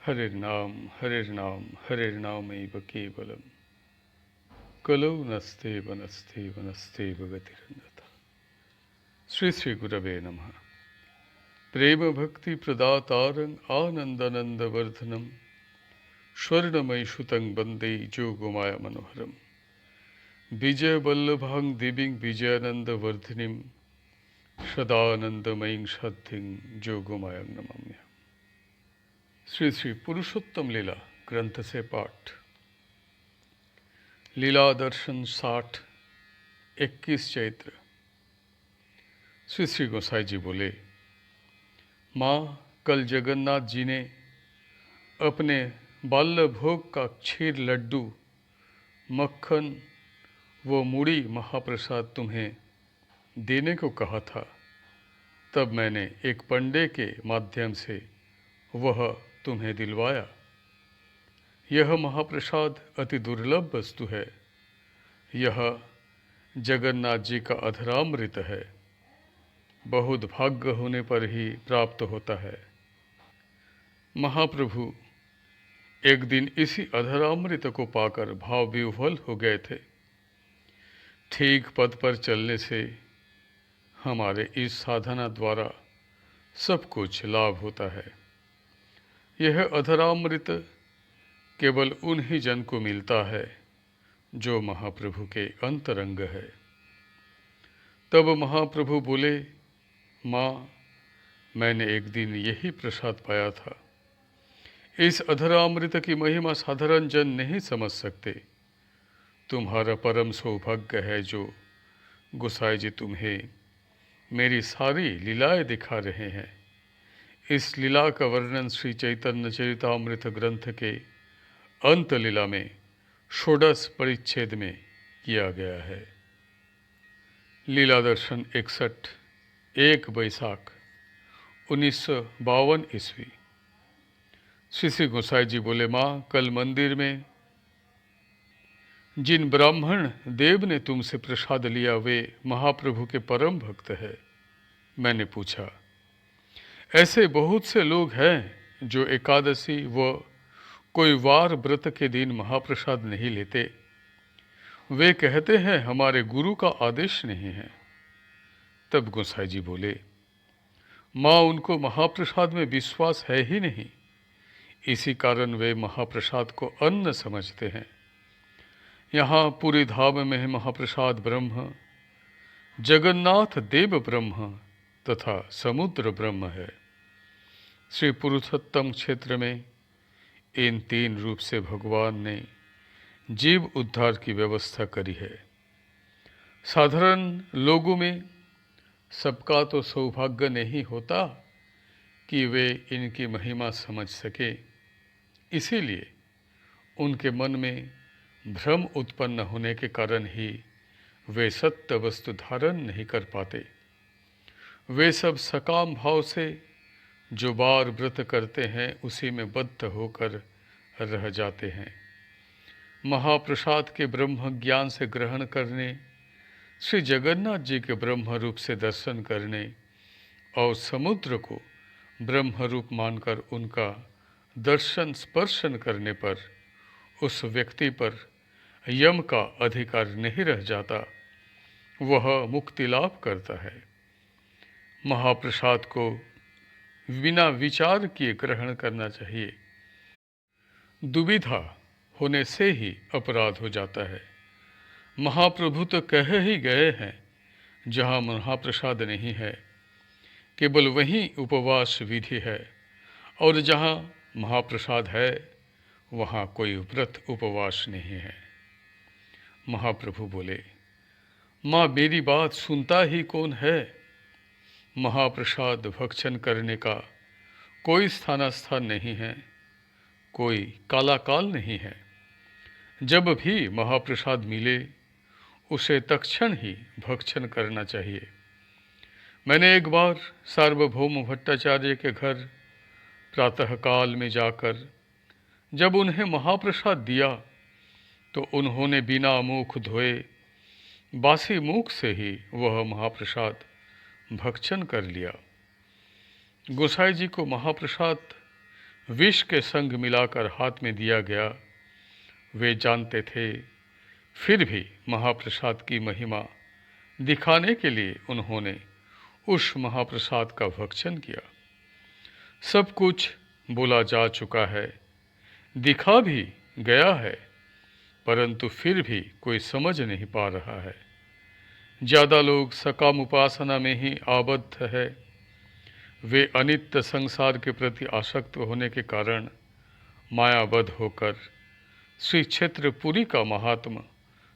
हरिर्नाम हरिर्नामैव केवलम कलौ नस्ते वनस्ते वनस्ते गतिरन्यथा। श्री श्री गुरवे नमः। प्रेम भक्ति प्रदातारं आनंदानंद वर्धनम स्वर्णमय सुतं वंदे जोगमाया मनोहरम विजय वल्लभां दिव्यं विजयानंद वर्धिनीं सदानंदमयीं शांतिं जोगमाया नमाम्यहम्। श्री श्री पुरुषोत्तम लीला ग्रंथ से पाठ। लीला दर्शन 60 21 चैत्र। श्री श्री गोसाई जी बोले, माँ, कल जगन्नाथ जी ने अपने बाल्य भोग का क्षीर, लड्डू, मक्खन वो मूढ़ी महाप्रसाद तुम्हें देने को कहा था। तब मैंने एक पंडे के माध्यम से वह तुम्हें दिलवाया। यह महाप्रसाद अति दुर्लभ वस्तु है। यह जगन्नाथ जी का अधरामृत है। बहुत भाग्य होने पर ही प्राप्त होता है। महाप्रभु एक दिन इसी अधरामृत को पाकर भाव विह्वल हो गए थे। ठीक पद पर चलने से हमारे इस साधना द्वारा सब कुछ लाभ होता है। यह अधरामृत केवल उन्हीं जन को मिलता है जो महाप्रभु के अंतरंग है। तब महाप्रभु बोले, माँ, मैंने एक दिन यही प्रसाद पाया था। इस अधरामृत की महिमा साधारण जन नहीं समझ सकते। तुम्हारा परम सौभाग्य है जो गोसाई जी तुम्हें मेरी सारी लीलाएं दिखा रहे हैं। इस लीला का वर्णन श्री चैतन्य चरितामृत ग्रंथ के अंत लीला में षोडश परिच्छेद में किया गया है। लीला दर्शन 61 1 वैशाख 1952 ईस्वी। श्री श्री गोसाई जी बोले, माँ, कल मंदिर में जिन ब्राह्मण देव ने तुमसे प्रसाद लिया वे महाप्रभु के परम भक्त है। मैंने पूछा, ऐसे बहुत से लोग हैं जो एकादशी व कोई वार व्रत के दिन महाप्रसाद नहीं लेते। वे कहते हैं हमारे गुरु का आदेश नहीं है। तब गोसाई जी बोले, माँ, उनको महाप्रसाद में विश्वास है ही नहीं। इसी कारण वे महाप्रसाद को अन्न समझते हैं। यहाँ पूरी धाम में महाप्रसाद ब्रह्म, जगन्नाथ देव ब्रह्म तथा समुद्र ब्रह्म है। श्री पुरुषोत्तम क्षेत्र में इन 3 रूप से भगवान ने जीव उद्धार की व्यवस्था करी है। साधारण लोगों में सबका तो सौभाग्य नहीं होता कि वे इनकी महिमा समझ सके। इसीलिए उनके मन में भ्रम उत्पन्न होने के कारण ही वे सत्य वस्तु धारण नहीं कर पाते। वे सब सकाम भाव से जो बार व्रत करते हैं उसी में बद्ध होकर रह जाते हैं। महाप्रसाद के ब्रह्म ज्ञान से ग्रहण करने, श्री जगन्नाथ जी के ब्रह्म रूप से दर्शन करने और समुद्र को ब्रह्म रूप मानकर उनका दर्शन स्पर्शन करने पर उस व्यक्ति पर यम का अधिकार नहीं रह जाता। वह मुक्ति लाभ करता है। महाप्रसाद को बिना विचार किए ग्रहण करना चाहिए। दुविधा होने से ही अपराध हो जाता है। महाप्रभु तो कह ही गए हैं, जहाँ महाप्रसाद नहीं है केवल वहीं उपवास विधि है, और जहाँ महाप्रसाद है वहाँ कोई व्रत उपवास नहीं है। महाप्रभु बोले, माँ, मेरी बात सुनता ही कौन है? महाप्रसाद भक्षण करने का कोई स्थान नहीं है, कोई कालाकाल नहीं है। जब भी महाप्रसाद मिले उसे तत्क्षण ही भक्षण करना चाहिए। मैंने एक बार सार्वभौम भट्टाचार्य के घर प्रातःकाल में जाकर जब उन्हें महाप्रसाद दिया तो उन्होंने बिना मुख धोए बासी मुख से ही वह महाप्रसाद भक्षण कर लिया। गोसाई जी को महाप्रसाद विष के संग मिलाकर हाथ में दिया गया। वे जानते थे, फिर भी महाप्रसाद की महिमा दिखाने के लिए उन्होंने उस महाप्रसाद का भक्षण किया। सब कुछ बोला जा चुका है, दिखा भी गया है, परंतु फिर भी कोई समझ नहीं पा रहा है। ज़्यादा लोग सकाम उपासना में ही आबद्ध है। वे अनित्य संसार के प्रति आसक्त होने के कारण मायाबद्ध होकर श्री क्षेत्रपुरी का महात्मा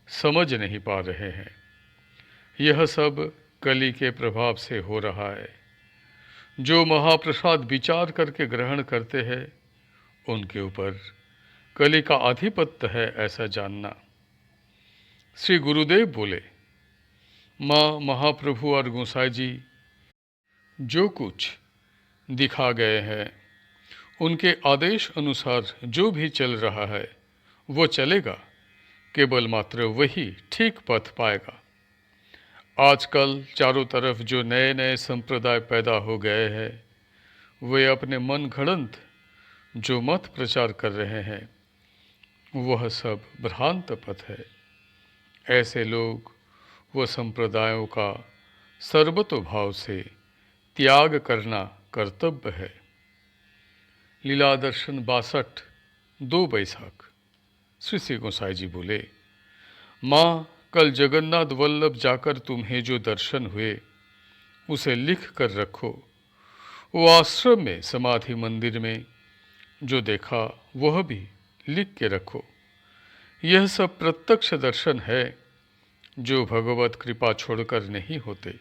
समझ नहीं पा रहे हैं। यह सब कली के प्रभाव से हो रहा है। जो महाप्रसाद विचार करके ग्रहण करते हैं, उनके ऊपर कली का आधिपत्य है, ऐसा जानना। श्री गुरुदेव बोले, माँ महाप्रभु और गोसाई जी जो कुछ दिखा गए हैं, उनके आदेश अनुसार जो भी चल रहा है वो चलेगा, केवल मात्र वही ठीक पथ पाएगा। आजकल चारों तरफ जो नए नए संप्रदाय पैदा हो गए हैं, वे अपने मन घड़ंत जो मत प्रचार कर रहे हैं, वह सब भ्रांत पथ है। ऐसे लोग व संप्रदायों का सर्वतोभाव से त्याग करना कर्तव्य है। लीला दर्शन 62, 2 बैसाख। श्री श्री गोसाई जी बोले, माँ कल जगन्नाथ वल्लभ जाकर तुम्हें जो दर्शन हुए उसे लिख कर रखो। वो आश्रम में समाधि मंदिर में जो देखा वह भी लिख के रखो। यह सब प्रत्यक्ष दर्शन है जो भगवत कृपा छोड़कर नहीं होते।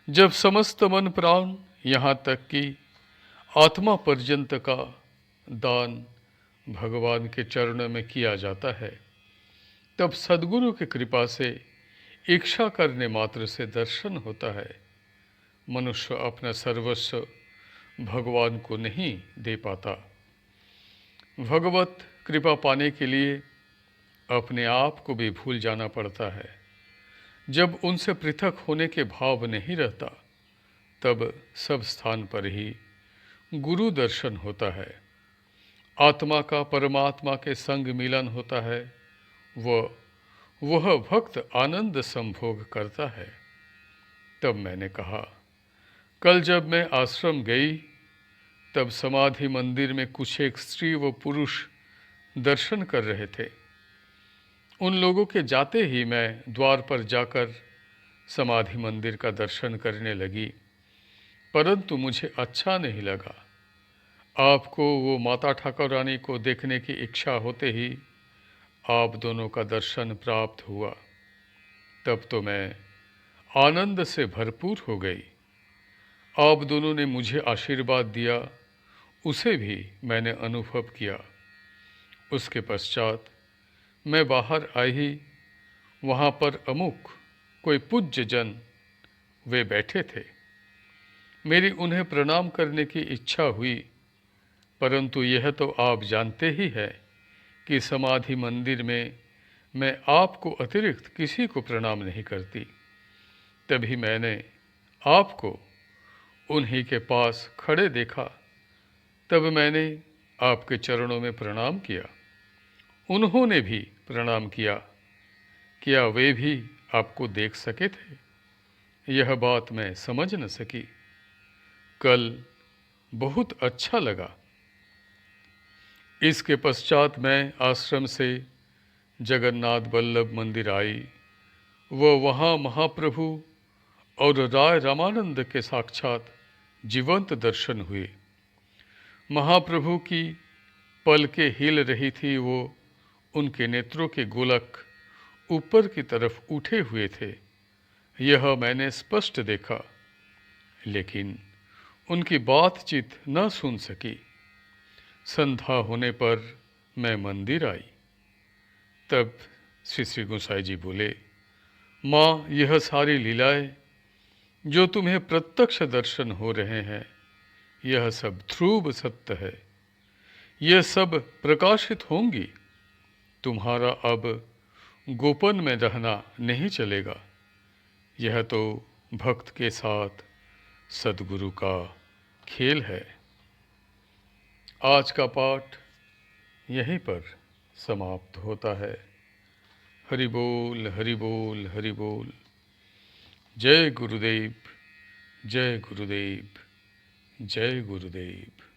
जब समस्त मन प्राण यहाँ तक कि आत्मा पर्यंत का दान भगवान के चरणों में किया जाता है, तब सद्गुरु की कृपा से इच्छा करने मात्र से दर्शन होता है। मनुष्य अपना सर्वस्व भगवान को नहीं दे पाता। भगवत कृपा पाने के लिए अपने आप को भी भूल जाना पड़ता है। जब उनसे पृथक होने के भाव नहीं रहता, तब सब स्थान पर ही गुरु दर्शन होता है। आत्मा का परमात्मा के संग मिलन होता है। वह भक्त आनंद संभोग करता है। तब मैंने कहा, कल जब मैं आश्रम गई, तब समाधि मंदिर में कुछ एक स्त्री व पुरुष दर्शन कर रहे थे। उन लोगों के जाते ही मैं द्वार पर जाकर समाधि मंदिर का दर्शन करने लगी, परंतु मुझे अच्छा नहीं लगा। आपको वो माता ठाकुरानी को देखने की इच्छा होते ही आप दोनों का दर्शन प्राप्त हुआ। तब तो मैं आनंद से भरपूर हो गई। आप दोनों ने मुझे आशीर्वाद दिया, उसे भी मैंने अनुभव किया। उसके पश्चात मैं बाहर आई। वहाँ पर अमुक कोई पूज्य जन वे बैठे थे। मेरी उन्हें प्रणाम करने की इच्छा हुई, परंतु यह तो आप जानते ही है कि समाधि मंदिर में मैं आपको अतिरिक्त किसी को प्रणाम नहीं करती। तभी मैंने आपको उन्हीं के पास खड़े देखा। तब मैंने आपके चरणों में प्रणाम किया। उन्होंने भी प्रणाम किया। क्या वे भी आपको देख सके थे? यह बात मैं समझ न सकी। कल बहुत अच्छा लगा। इसके पश्चात मैं आश्रम से जगन्नाथ वल्लभ मंदिर आई। वहाँ महाप्रभु और राय रामानंद के साक्षात जीवंत दर्शन हुए। महाप्रभु की पलकें हिल रही थी। वो उनके नेत्रों के गोलक ऊपर की तरफ उठे हुए थे। यह मैंने स्पष्ट देखा, लेकिन उनकी बातचीत न सुन सकी। संध्या होने पर मैं मंदिर आई। तब श्री श्री गोसाई जी बोले, माँ यह सारी लीलाएं जो तुम्हें प्रत्यक्ष दर्शन हो रहे हैं, यह सब ध्रुव सत्य है। यह सब प्रकाशित होंगी। तुम्हारा अब गोपन में रहना नहीं चलेगा। यह तो भक्त के साथ सद्गुरु का खेल है। आज का पाठ यहीं पर समाप्त होता है। हरि बोल, हरि बोल, हरि बोल। जय गुरुदेव, जय गुरुदेव, जय गुरुदेव।